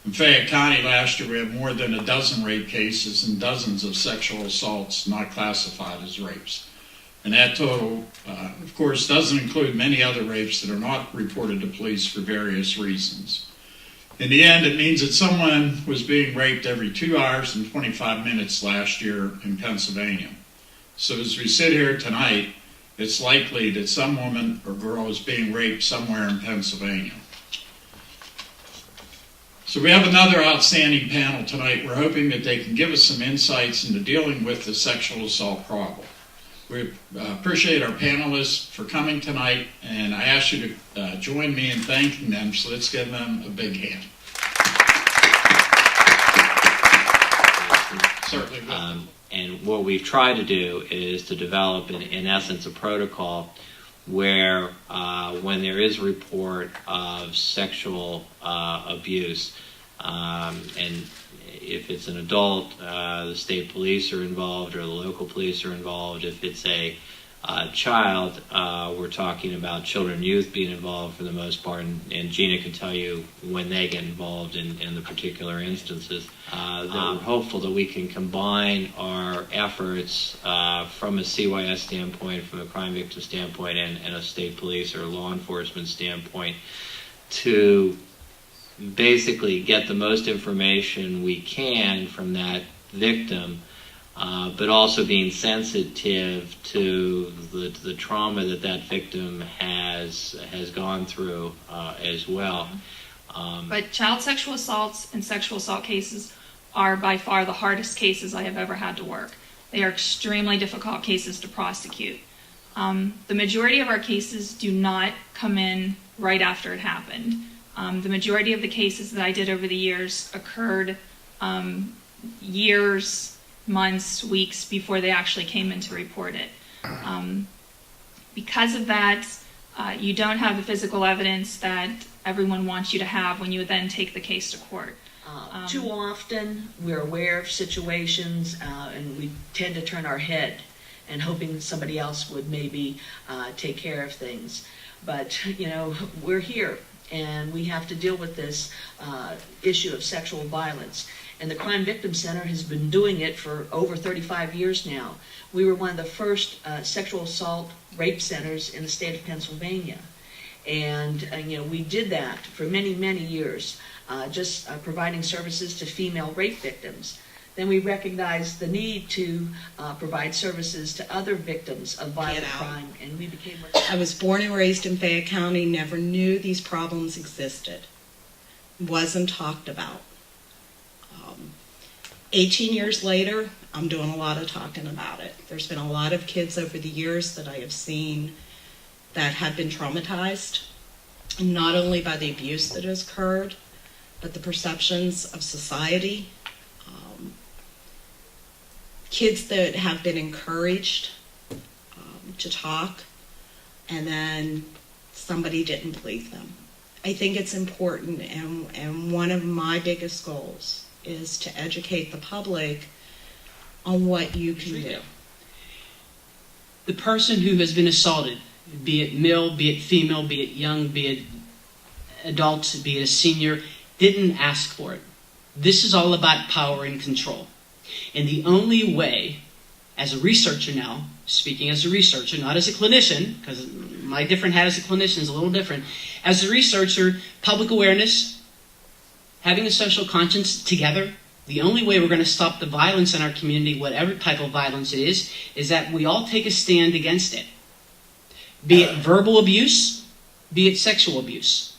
In Fayette County last year, we had more than a dozen rape cases and dozens of sexual assaults not classified as rapes. And that total, of course, doesn't include many other rapes that are not reported to police for various reasons. In the end, it means that someone was being raped every 2 hours and 25 minutes last year in Pennsylvania. So as we sit here tonight, it's likely that some woman or girl is being raped somewhere in Pennsylvania. So we have another outstanding panel tonight. We're hoping that they can give us some insights into dealing with the sexual assault problem. We appreciate our panelists for coming tonight, and I ask you to join me in thanking them, so let's give them a big hand. Certainly will. And what we've tried to do is to develop, in essence, a protocol where when there is a report of sexual abuse, and if it's an adult, the state police are involved or the local police are involved. If it's a child, we're talking about children and youth being involved for the most part, and Gina can tell you when they get involved in the particular instances. That we're hopeful that we can combine our efforts from a CYS standpoint, from a crime victim standpoint, and a state police or law enforcement standpoint to basically get the most information we can from that victim, but also being sensitive to the trauma that victim has gone through as well. But child sexual assaults and sexual assault cases are by far the hardest cases I have ever had to work. They are extremely difficult cases to prosecute. The majority of our cases do not come in right after it happened. The majority of the cases that I did over the years occurred years, months, weeks before they actually came in to report it. Because of that, you don't have the physical evidence that everyone wants you to have when you then take the case to court. Too often we're aware of situations and we tend to turn our head and hoping somebody else would maybe take care of things. But, we're here and we have to deal with this issue of sexual violence. And the Crime Victim Center has been doing it for over 35 years now. We were one of the first sexual assault rape centers in the state of Pennsylvania. And we did that for many, many years, just providing services to female rape victims. Then we recognized the need to provide services to other victims of violent crime, and we became... I was born and raised in Fayette County, never knew these problems existed. Wasn't talked about. 18 years later, I'm doing a lot of talking about it. There's been a lot of kids over the years that I have seen that have been traumatized, not only by the abuse that has occurred, but the perceptions of society. Kids that have been encouraged to talk, and then somebody didn't believe them. I think it's important, and one of my biggest goals is to educate the public on what you can do. The person who has been assaulted, be it male, be it female, be it young, be it adult, be it a senior, didn't ask for it. This is all about power and control. And the only way, as a researcher now, speaking as a researcher, not as a clinician, because my different hat as a clinician is a little different, as a researcher, public awareness, having a social conscience together, the only way we're going to stop the violence in our community, whatever type of violence it is that we all take a stand against it. Be it verbal abuse, be it sexual abuse.